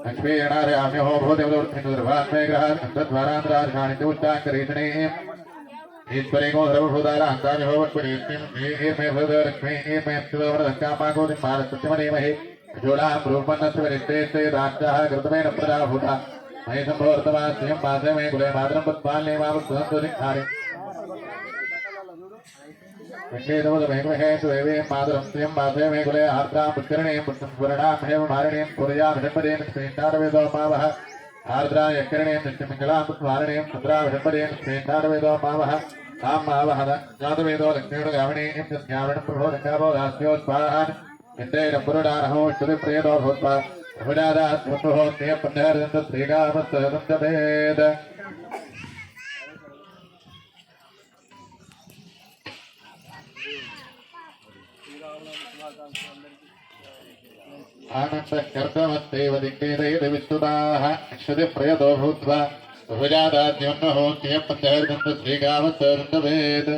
लक्ष्मीणार्याम्यो भूदेवदुर्वान्मेघ्रान्धद्वारान्ध्रार्षाणि ईश्वरेको सर्वभूतालान्ताम्यो वक्परीमे लक्ष्मीर्मे सुवर्धकामागोति मानसत्यमनेमहे जोलां रूपन्नस्वरिष्टेस्ते दाक्षाः कृतमेन प्रजाभूता मयि सम्भवर्तमास्यं पासे मे कुले मातरं पत्पाल्ये मावत्सुहन्तुनिखारे वेङ्कटेशवदमेकमहे सुदेवे मातरं स्यं पासे मे कुले आर्द्रां पुष्करिणीं पुष्पवर्णामेव मारिणीं पूरयाभिषम्पदेन श्रीण्डारवेदोपावः आर्द्रा यकरणीं नित्यमङ्गलां पुष्पवारिणीं सुन्द्राभिषम्पदेन श्रीण्डारवेदोपावः तां मावः ज्ञातवेदो लक्ष्मीणगामिणीं ज्ञाविणं प्रभो रङ्गाभो दास्योत्पाहान् इन्द्रेण पुरुडानहो श्रुतिप्रियतो भूत्वा भुजादात्मभोत्य पुण्यर्दन्त श्रीरामस्तदन्तभेद आनन्दकर्तमस्तेव दिक्केतयति विस्तुताः श्रुतिप्रियतो भूत्वा भुजादात्मभोत्य पुण्यर्दन्त श्रीरामस्तदन्तभेद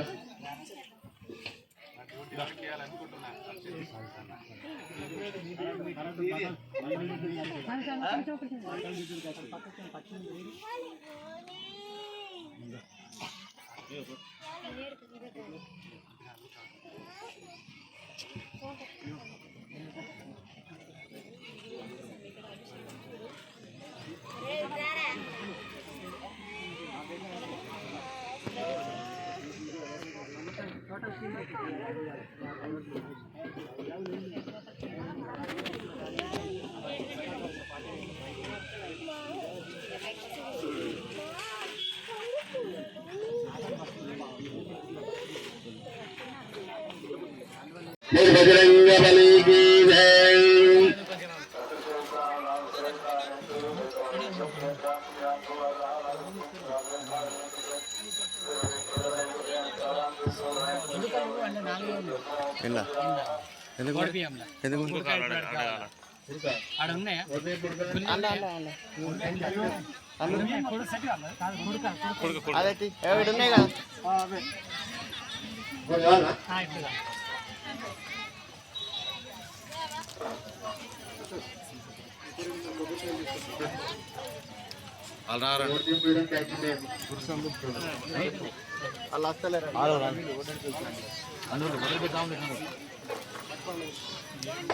बजरंगबली की जय।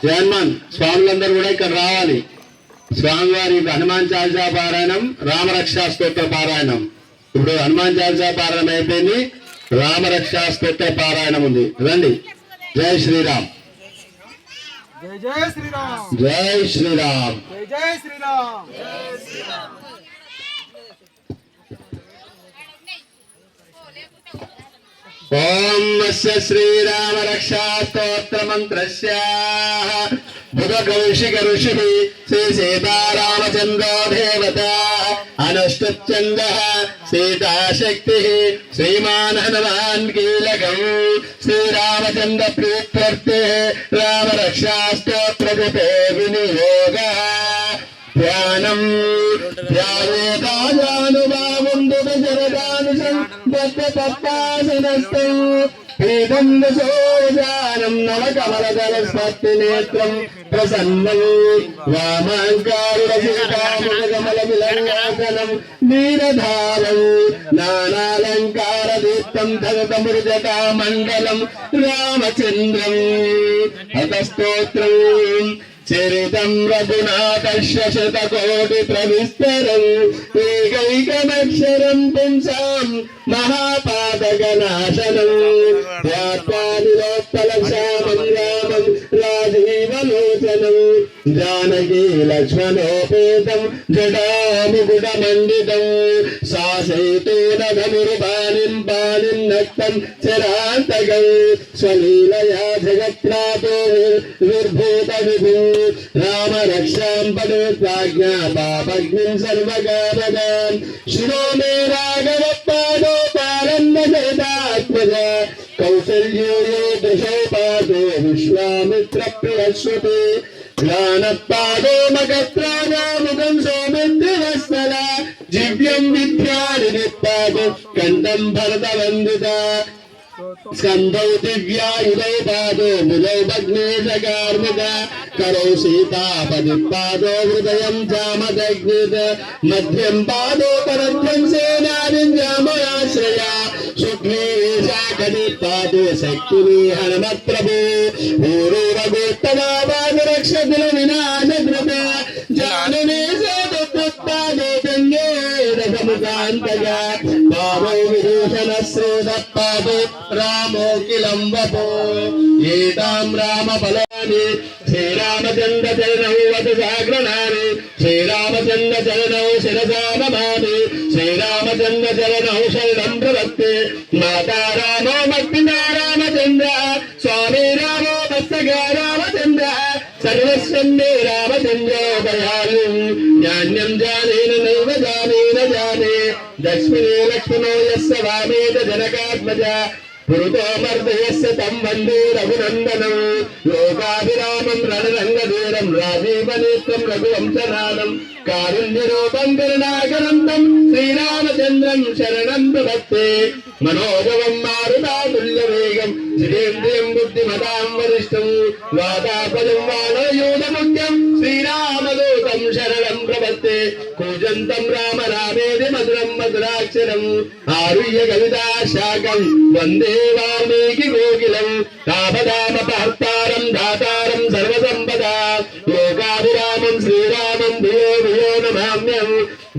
జయన్మన్ స్వాములందరూ కూడా ఇక్కడ రావాలి. స్వామివారి హనుమాన్ చాలీసా పారాయణం, రామరక్షా స్తోత్ర పారాయణం. ఇప్పుడు హనుమాన్ చాలీసా పారాయణం అయిపోయింది, రామరక్షా స్తోత్ర పారాయణం ఉంది. రండి. జై శ్రీరామ్, జై జై శ్రీరామ్, జై శ్రీరామ్, జై జై శ్రీరామ్, జై శ్రీరామ్. ఓం శ్రీరామ రక్షా స్తోత్ర మంత్రస్య బుధ కౌశిక ఋషి శ్రీ సీతారామచంద్రో దేవత అనుష్ఠుచ్ఛంద సీతాశక్తి శ్రీమాన్ హనుమాన్ కీలకం శ్రీరామచంద్ర ప్రీత్యర్థే రామ రక్షా స్తోత్ర జపే వినియోగ ధ్యానం ధ్యాయేతానుభావుండు శరదానుసం దత్తపద్మాసనస్థం పీఠం సోజానం నవకమలదలస్పత్తి నేత్రం ప్రసన్నం వామాంకారుడమలమిలంగాసనం వీరధారం నానాలంకార దీప్తం ధగతమృజటా మండలం రామచంద్రం హతస్తోత్రం చరితం రఘునాథస్య శతకోటి ప్రవిస్తరం ఏకైకమక్షరం పుంసాం మహాపాతకనాశనం ధ్యాత్వానిలోత్పలక్షామం రామం రాజీవలోచనం జానకీ లక్ష్మణోపేతం జటాముకుటమండితం సాసైతోనధనుర్బాణిం పాణిం నక్తం చరాంతకం స్వలీలయా జగత్ప్రాతో విర్భూత విభూ రామ రక్షాం పడుత్వాజ్ఞా పాపగ్నిం సర్వకామగాం శిరో మే రాఘవ పాదో పారన్న జగదాత్మజ కౌసల్యో దశో పాదో విశ్వామిత్ర ప్రియశ్వతే జ్ఞానపాదో మగత్రాముఖం సౌమిత్రవత్సల జివ్యం విద్యానిపాదో కంఠం భరతవందిత स्कंदौ दिव्यायुधौ पादौ भुजौ भग्नेशकार्मुक करौ सीतापदिपादौ हृदयं चामदग्निद मध्यं पादौ परध्वं सेनानिञ्जामयाश्रया शुक्लेशाकटिपादौ शक्तिनी हनुमत्प्रभु ऊरूरगोत्तमावानुरक्षतिल विनाशकृत जानने सेतुत्पादौ गङ्गे रसमुखान्तया पादौ विभूषणश्रेदपादौ रामोऽखिलं वपो एतां रामफलानि श्रीरामचन्द्र चरणौ वदसाग्रणानि श्रीरामचन्द्र चरणौ शिरसा नमामि श्रीरामचन्द्र चरणौ शरणं प्रपत्ते माता रामो मत्पिता रामचन्द्र स्वामी रामो मत्सखा रामचन्द्र सर्वस्वं मे रामचन्द्रो दयालु ज्ञान्यं जानेन नैव जाने न जाने दक्ष्मणे लक्ष्मणो यस्य वामेत जनकात्मजा पुरुतो मर्दयस्य तं वन्दे रघुनन्दनं लोकाभिरामं रणरङ्गधीरं राजीवनेत्रं रघुवंशनाथं कारुण्यरूपं करुणाकरं तं श्रीरामचन्द्रं शरणं प्रपत्ते मनोजवं मारुतातुल्यवेगं जितेन्द्रियं बुद्धिमतां वरिष्ठं वातापदं वानरयूथमुख्यं श्रीरामदूतं शरणं प्रपत्ते कूजन्तं राम रामेति मधुरं मधुराक्षरम् आरुह्य कविता शाकं वन्दे वाल्मीकि गोकिलं तापदामपहर्तारं दातारं सर्वसम्पदा लोकाभिरामं श्रीरामं भूयो भूयो नमाम्यं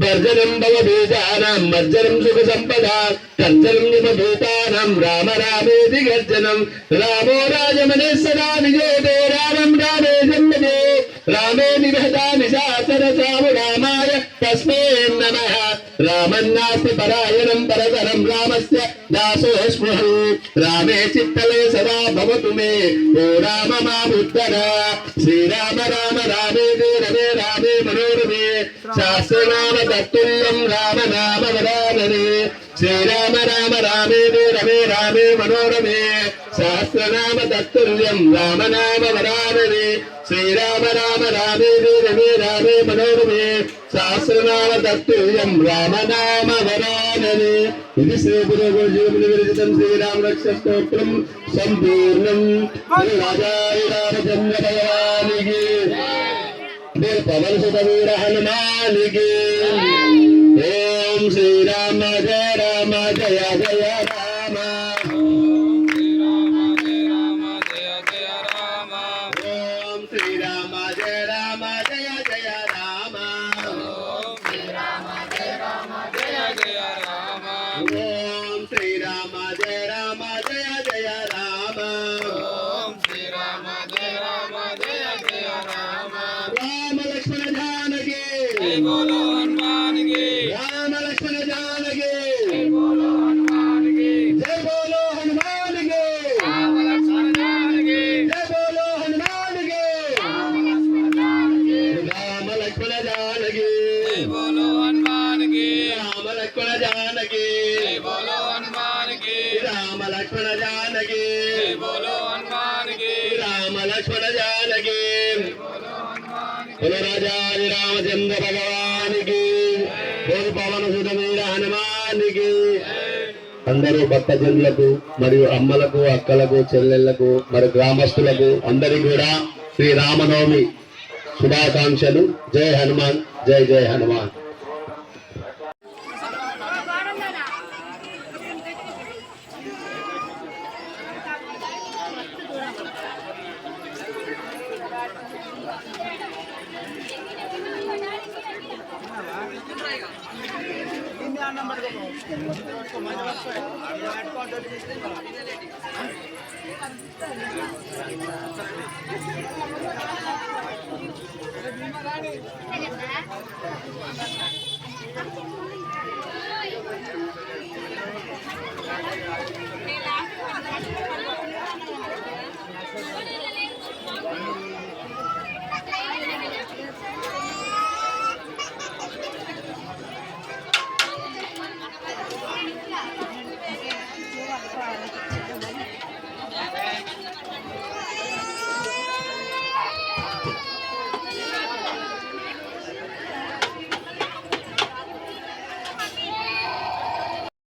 वर्जनं भवभूतानां मज्जनं सुखसम्पदा तज्जनं निमभूतानां राम रामेति गर्जनं रामो राजमनः सदा विजयते रामं रामे जन्मजे रामे निबध्नानि शासनसामु रामाय तस्मै नमः रामन्नास्ति परायणं परतरं रामस्य दासोऽस्म्यहं रामे चित्तले सदा भवतु मे ओ राम मामुत्तर श्रीराम राम रामेति रमे रामे मनोरमे सहस्रनाम तत्तुल्यं राम नाम वरानने श्रीराम राम रामेति रमे रामे मनोरमे सहस्रनाम तत्तुल्यं राम नाम वरानने श्रीराम राम रामेति रमे रामे मनोरमे सहस्रनाम तत्तुल्यं राम नाम वरानने ఇది శ్రీ గురు జీవముని విరచితం శ్రీరామ రక్ష స్తోత్రం సంపూర్ణం రాజాయ రామచంద్ర భగవానికి వీర పవన్ సుత వీర హనుమానికి ఓం శ్రీరామ జయ రామ జయ జయ రామ ఓం శ్రీరామ జయ రామ జయ జయ రామ ఓం శ్రీరామ జయ రామ జయ జయ రామ ఓం శ్రీరామ జయ రామ జయ జయ రామ ఓం శ్రీరామ జయ రామ జయ జయ రామ రామ లక్ష్మణ జానకి జై బోలో హనుమాన్ కి రామ లక్ష్మణ జానకి జై బోలో హనుమాన్ కి జై బోలో హనుమాన్ కి రామ లక్ష్మణ జానకి జై బోలో హనుమాన్ కి రామ లక్ష్మణ జానకి రామ లక్ష్మణ జానకి జై బోలో హనుమాన్ కి రామ లక్ష్మణ జానకి జై బోలో హనుమాన్ కి రామ లక్ష్మణ జానకి జై బోలో హనుమాన్ కి రామ లక్ష్మణ జానకి बोलो राजा रामचंद्र भगवान की बोल पवन सुत वीर हनुमान की అందరూ భక్తజనులకు మరియు అమ్మలకు అక్కలకు చెల్లెళ్లకు మరి గ్రామస్తులకు అందరికీ కూడా శ్రీ రామనవమి శుభాకాంక్షలు జై హనుమాన్ జై జై హనుమాన్ Thank you.